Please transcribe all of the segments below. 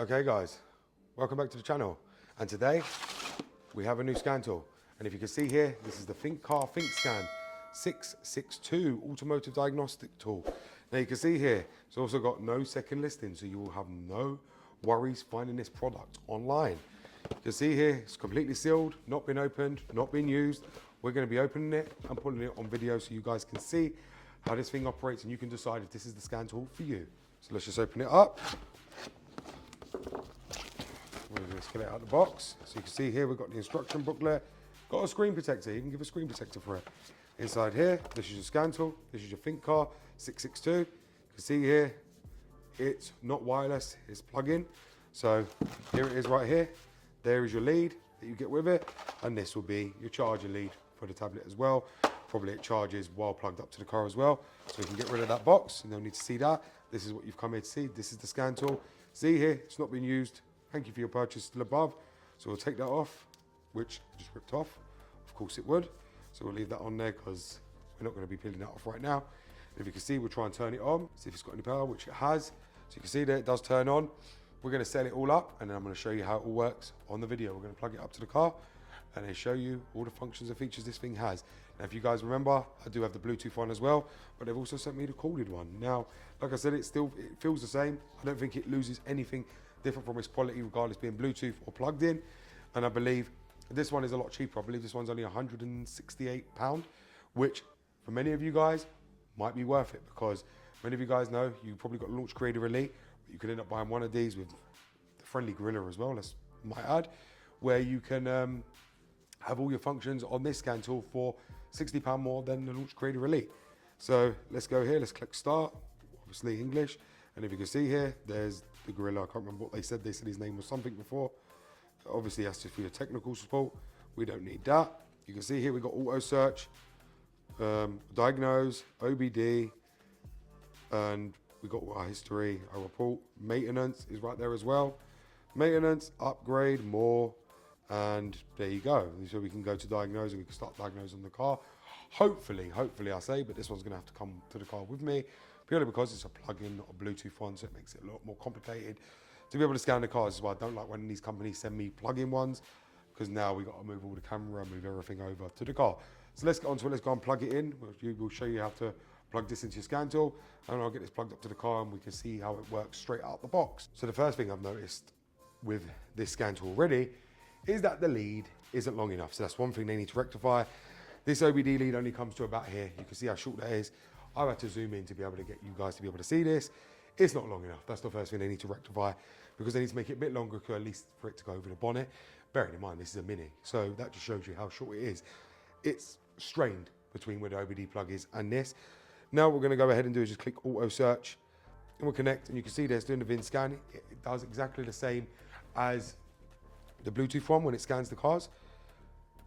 Okay guys, welcome back to the channel. And today we have a new scan tool. And if you can see here, this is the Thinkcar Thinkscan 662 automotive diagnostic tool. Now you can see here, it's also got no second listing, so you will have no worries finding this product online. You can see here, it's completely sealed, not been opened, not been used. We're going to be opening it and putting it on video so you guys can see how this thing operates and you can decide if this is the scan tool for you. So let's just open it up. We're going to get it out of the box. So you can see here, we've got the instruction booklet, got a screen protector, you can give a screen protector for it. Inside here, this is your scan tool, this is your Thinkcar 662. You can see here, it's not wireless, it's plug-in. So here it is right here. There is your lead that you get with it, and this will be your charger lead for the tablet as well. Probably it charges while plugged up to the car as well. So you can get rid of that box, you don't need to see that. This is what you've come here to see, this is the scan tool. See here, it's not been used. Thank you for your purchase still above. So we'll take that off, which I just ripped off. Of course it would. So we'll leave that on there because we're not going to be peeling that off right now. And if you can see, we'll try and turn it on, see if it's got any power, which it has. So you can see that it does turn on. We're going to set it all up and then I'm going to show you how it all works on the video. We're going to plug it up to the car and then show you all the functions and features this thing has. Now, if you guys remember, I do have the Bluetooth one as well, but they've also sent me the corded one. Now, like I said, it feels the same. I don't think it loses anything different from its quality, regardless being Bluetooth or plugged in. And I believe this one is a lot cheaper. I believe this one's only £168, which for many of you guys might be worth it because many of you guys know you probably got Launch Creator Elite, but you could end up buying one of these with the friendly Gorilla as well, let's might add, where you can have all your functions on this scan tool for £60 more than the Launch Creator Elite. So let's go here, let's click start, obviously English. And if you can see here, there's the Gorilla. I can't remember what they said his name was something before. Obviously that's just for your technical support. We don't need that. You can see here we've got auto search, diagnose, OBD, and we've got our history, our report. Maintenance is right there as well. Maintenance, upgrade, more, and there you go. So we can go to diagnose and we can start diagnosing the car. Hopefully I say, but this one's gonna have to come to the car with me, purely because it's a plug-in, not a Bluetooth one, so it makes it a lot more complicated to be able to scan the cars. This is why I don't like when these companies send me plug-in ones, because now we got to move all the camera, move everything over to the car. So let's get on to it, let's go and plug it in. We'll show you how to plug this into your scan tool, and I'll get this plugged up to the car and we can see how it works straight out the box. So the first thing I've noticed with this scan tool already is that the lead isn't long enough. So that's one thing they need to rectify. This OBD lead only comes to about here. You can see how short that is. I've had to zoom in to be able to get you guys to be able to see this. It's not long enough. That's the first thing they need to rectify, because they need to make it a bit longer, at least for it to go over the bonnet. Bearing in mind, this is a Mini, so that just shows you how short it is. It's strained between where the OBD plug is and this. Now what we're gonna go ahead and do is just click auto search and we'll connect, and you can see there's doing the VIN scan. It does exactly the same as the Bluetooth one when it scans the cars.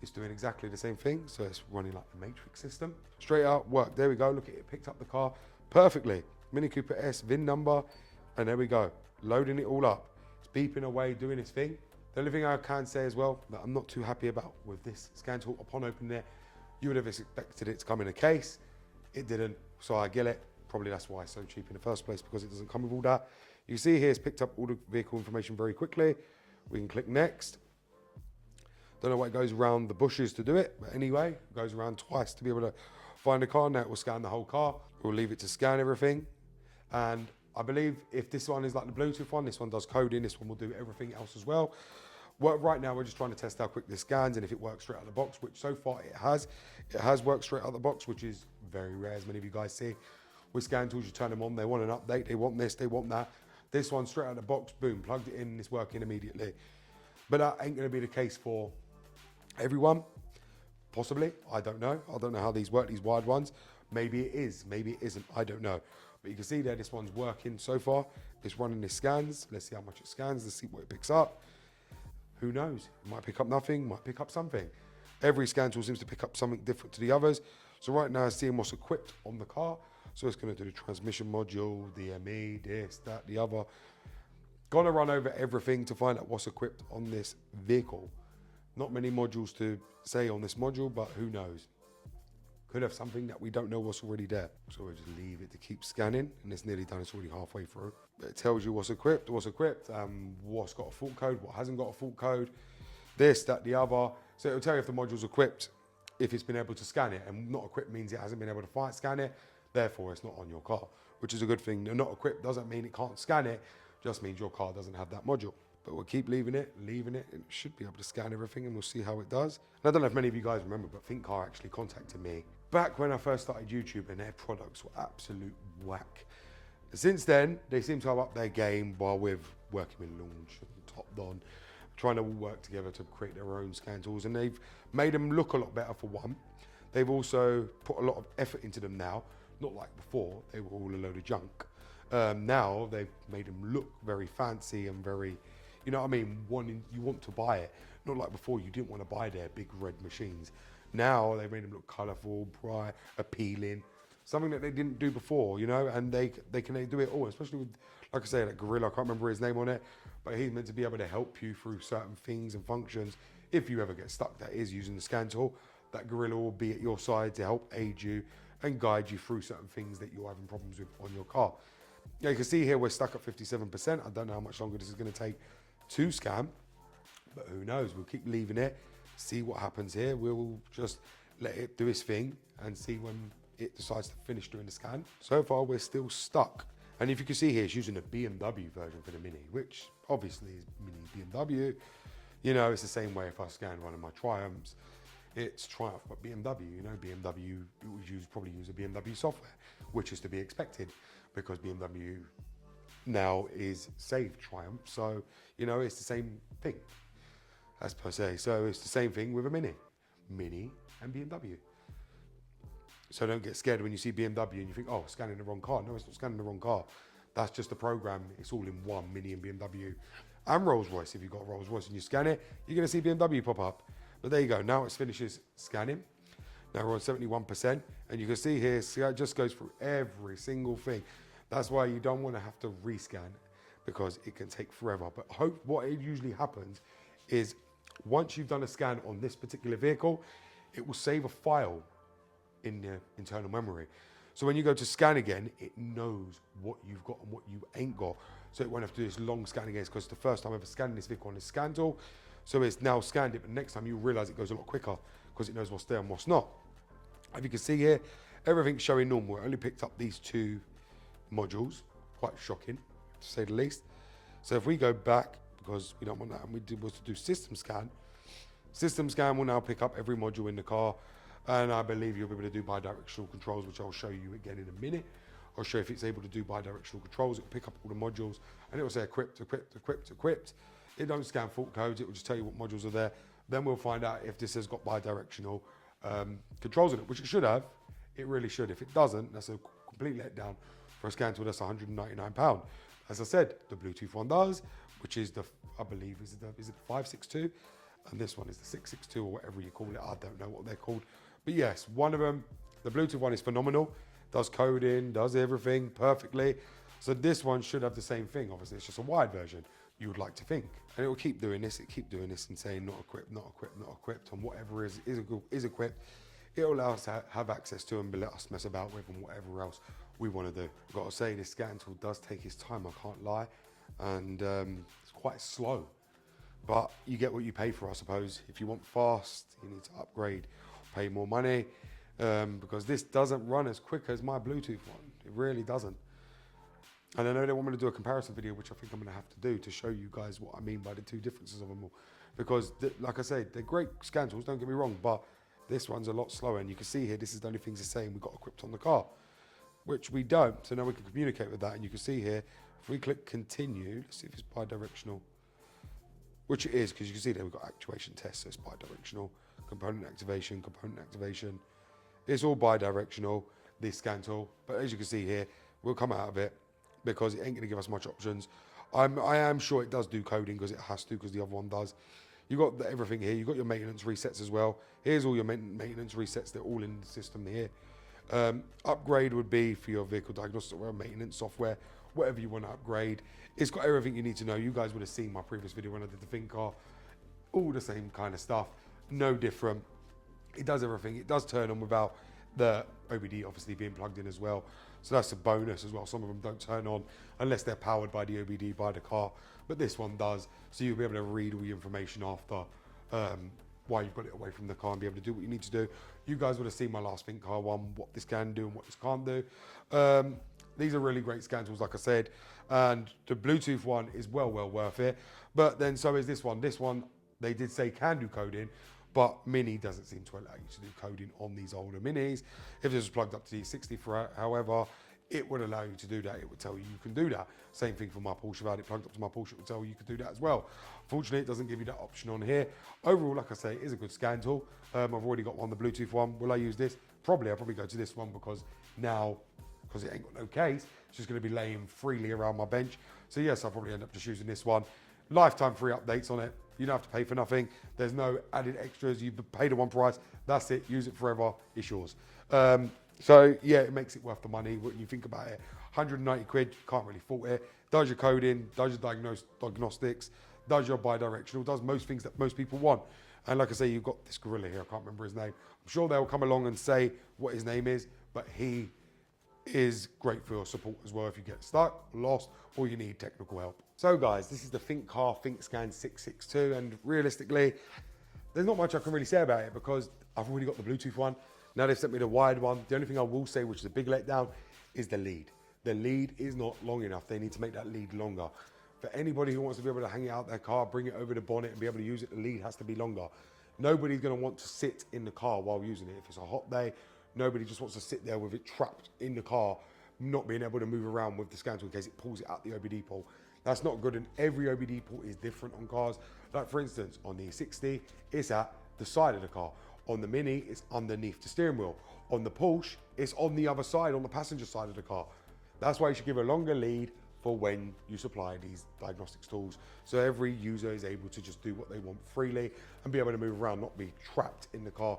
It's doing exactly the same thing, so it's running like the Matrix system. Straight out work, there we go, look at it, picked up the car perfectly. Mini Cooper S, VIN number, and there we go, loading it all up. It's beeping away, doing its thing. The only thing I can say as well that I'm not too happy about with this scan tool, upon opening it, you would have expected it to come in a case. It didn't, so I get it. Probably that's why it's so cheap in the first place, because it doesn't come with all that. You see here, it's picked up all the vehicle information very quickly. We can click next. Don't know why it goes around the bushes to do it, but anyway, it goes around twice to be able to find the car. Now it will scan the whole car. We'll leave it to scan everything. And I believe if this one is like the Bluetooth one, this one does coding, this one will do everything else as well. Well, right now we're just trying to test how quick this scans and if it works straight out of the box, which so far it has. It has worked straight out of the box, which is very rare, as many of you guys see. With scan tools, you turn them on, they want an update, they want this, they want that. This one straight out of the box, boom, plugged it in, it's working immediately. But that ain't gonna be the case for everyone, possibly, I don't know. I don't know how these work, these wired ones. Maybe it is, maybe it isn't, I don't know. But you can see there, this one's working so far. It's running the scans. Let's see how much it scans, let's see what it picks up. Who knows, it might pick up nothing, might pick up something. Every scan tool seems to pick up something different to the others. So right now it's seeing what's equipped on the car. So it's gonna do the transmission module, DME, this, that, the other. Gonna run over everything to find out what's equipped on this vehicle. Not many modules to say on this module, but who knows? could have something that we don't know what's already there. So we'll just leave it to keep scanning, and it's nearly done. It's already halfway through. It tells you what's equipped, what's got a fault code, what hasn't got a fault code, this, that, the other. So it'll tell you if the module's equipped, if it's been able to scan it, and not equipped means it hasn't been able to scan it, therefore it's not on your car, which is a good thing. Not equipped doesn't mean it can't scan it, just means your car doesn't have that module. But we'll keep leaving it, and it should be able to scan everything, and we'll see how it does. And I don't know if many of you guys remember, but Thinkcar actually contacted me back when I first started YouTube, and their products were absolute whack. Since then, they seem to have upped their game while we're working with Launch and TOPDON, trying to all work together to create their own scan tools, and they've made them look a lot better for one. They've also put a lot of effort into them now, not like before, they were all a load of junk. Now they've made them look very fancy and very, you know what I mean, you want to buy it. Not like before, you didn't want to buy their big red machines. Now they've made them look colourful, bright, appealing, something that they didn't do before, you know, and they can do it all, especially with, like I say, that Gorilla, I can't remember his name on it, but he's meant to be able to help you through certain things and functions. If you ever get stuck, that is, using the scan tool, that Gorilla will be at your side to help aid you and guide you through certain things that you're having problems with on your car. Yeah, you can see here we're stuck at 57%. I don't know how much longer this is going to take to scan, but who knows? We'll keep leaving it, see what happens here. We'll just let it do its thing and see when it decides to finish doing the scan. So far, we're still stuck. And if you can see here, it's using a BMW version for the Mini, which obviously is Mini BMW. You know, it's the same way if I scan one of my Triumphs, it's Triumph, but BMW, you know, BMW would probably use a BMW software, which is to be expected because BMW now is saved Triumph. So, you know, it's the same thing as per se. So it's the same thing with a Mini and BMW. So don't get scared when you see BMW and you think, oh, scanning the wrong car. No, it's not scanning the wrong car. That's just a program. It's all in one, Mini and BMW and Rolls Royce. If you've got Rolls Royce and you scan it, you're going to see BMW pop up. But there you go. Now it finishes scanning. Now we're on 71%. And you can see here, see how it just goes through every single thing. That's why you don't want to have to rescan because it can take forever. But what usually happens is once you've done a scan on this particular vehicle, it will save a file in the internal memory. So when you go to scan again, it knows what you've got and what you ain't got. So it won't have to do this long scan again because it's the first time I've ever scanned this vehicle on this scan tool. So it's now scanned it, but next time you realize it goes a lot quicker because it knows what's there and what's not. As you can see here, everything's showing normal. It only picked up these two modules, quite shocking to say the least. So if we go back, because we don't want that, and was to do system scan will now pick up every module in the car. And I believe you'll be able to do bidirectional controls, which I'll show you again in a minute. I'll show you if it's able to do bidirectional controls. It'll pick up all the modules and it will say equipped, equipped, equipped, equipped. It don't scan fault codes. It will just tell you what modules are there. Then we'll find out if this has got bidirectional controls in it, which it should have. It really should. If it doesn't, that's a complete letdown for a scan tool that's £199. As I said, the Bluetooth one does, which is the, I believe, is it 562? And this one is the 662 or whatever you call it. I don't know what they're called. But yes, one of them, the Bluetooth one is phenomenal. Does coding, does everything perfectly. So this one should have the same thing. Obviously, it's just a wired version, you would like to think. And it will keep doing this, and saying not equipped, not equipped, not equipped, and whatever is equipped, it will allow us to have access to and let us mess about with and whatever else we want to do. I've got to say, this scan tool does take its time, I can't lie. And it's quite slow. But you get what you pay for, I suppose. If you want fast, you need to upgrade, pay more money, because this doesn't run as quick as my Bluetooth one. It really doesn't. And I know they want me to do a comparison video, which I think I'm going to have to do to show you guys what I mean by the two differences of them all. Because, like I say, they're great scan tools, don't get me wrong, but this one's a lot slower. And you can see here, this is the only things it's saying we've got equipped on the car, which we don't. So now we can communicate with that. And you can see here, if we click continue, let's see if it's bi-directional. Which it is, because you can see there we've got actuation tests, so it's bi-directional, component activation. It's all bi-directional, this scan tool. But as you can see here, we'll come out of it because it ain't going to give us much options. I am sure it does do coding because it has to, because the other one does. You've got everything here. You've got your maintenance resets as well. Here's all your maintenance resets. They're all in the system here. Upgrade would be for your vehicle diagnostic software, maintenance software, whatever you want to upgrade. It's got everything you need to know. You guys would have seen my previous video when I did the Thinkcar. All the same kind of stuff, no different. It does everything. It does turn on without the OBD obviously being plugged in as well. So that's a bonus as well. Some of them don't turn on unless they're powered by the OBD by the car, but this one does. So you'll be able to read all the information after while you've got it away from the car and be able to do what you need to do. You guys would have seen my last Thinkcar one, what this can do and what this can't do. These are really great scan tools, like I said, and the Bluetooth one is well worth it. But then so is this one. This one, they did say can do coding, but Mini doesn't seem to allow you to do coding on these older Minis. If this was plugged up to the 60, however, it would allow you to do that. It would tell you you can do that. Same thing for my Porsche. If I had it plugged up to my Porsche, it would tell you could do that as well. Fortunately, it doesn't give you that option on here. Overall, like I say, it is a good scan tool. I've already got one, the Bluetooth one. Will I use this? Probably. I'll probably go to this one because now, because it ain't got no case, it's just going to be laying freely around my bench. So yes, I'll probably end up just using this one. Lifetime free updates on it. You don't have to pay for nothing. There's no added extras. You've paid the one price. That's it. Use it forever. It's yours. So yeah, it makes it worth the money when you think about it. 190 quid, can't really fault it. Does your coding, does your diagnostics, does your bi-directional, does most things that most people want. And like I say, you've got this gorilla here. I can't remember his name. I'm sure they'll come along and say what his name is, but he is great for your support as well if you get stuck, lost, or you need technical help. So guys, this is the Thinkcar Thinkscan 662, and realistically, there's not much I can really say about it because I've already got the Bluetooth one. Now they've sent me the wired one. The only thing I will say, which is a big letdown, is the lead. The lead is not long enough. They need to make that lead longer. For anybody who wants to be able to hang it out their car, bring it over the bonnet and be able to use it, the lead has to be longer. Nobody's gonna want to sit in the car while using it. If it's a hot day, nobody just wants to sit there with it trapped in the car, not being able to move around with the scan tool in case it pulls it out the OBD port. That's not good, and every OBD port is different on cars. Like for instance, on the 60, it's at the side of the car. On the Mini, it's underneath the steering wheel. On the Porsche, it's on the other side, on the passenger side of the car. That's why you should give a longer lead for when you supply these diagnostics tools. So every user is able to just do what they want freely and be able to move around, not be trapped in the car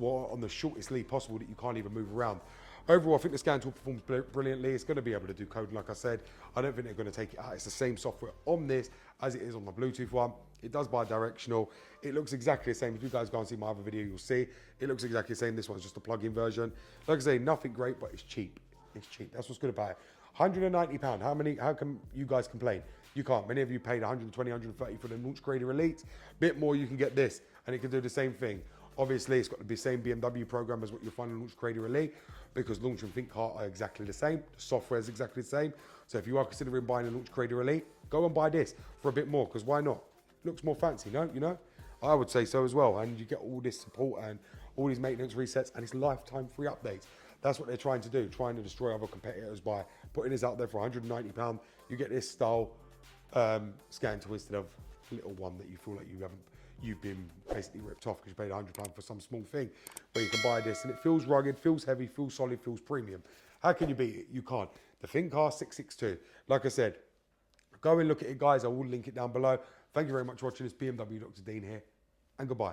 or on the shortest lead possible that you can't even move around. Overall, I think the scan tool performs brilliantly. It's going to be able to do coding, like I said. I don't think they're going to take it out. It's the same software on this as it is on the Bluetooth one. It does bi-directional. It looks exactly the same. If you guys go and see my other video, you'll see it looks exactly the same. This one's just a plug-in version. Like I say, nothing great, but it's cheap. It's cheap. That's what's good about it. £190. How can you guys complain? You can't. Many of you paid 120, 130 for the Launch Grader Elite. Bit more, you can get this, and it can do the same thing. Obviously, it's got the same BMW program as what you'll find in Launch Grader Elite, because Launch and Thinkcar are exactly the same. The software is exactly the same. So if you are considering buying a Launch Grader Elite, go and buy this for a bit more, because why not? Looks more fancy, no? You know? I would say so as well. And you get all this support and all these maintenance resets, and it's lifetime free updates. That's what they're trying to do, trying to destroy other competitors by putting this out there for £190. You get this style scan tool instead of a little one that you feel like you've been basically ripped off because you paid £100 for some small thing. Where you can buy this and it feels rugged, feels heavy, feels solid, feels premium. How can you beat it? You can't. The Thinkcar 662. Like I said, go and look at it, guys. I will link it down below. Thank you very much for watching this. BMW Dr. Dean here, and goodbye.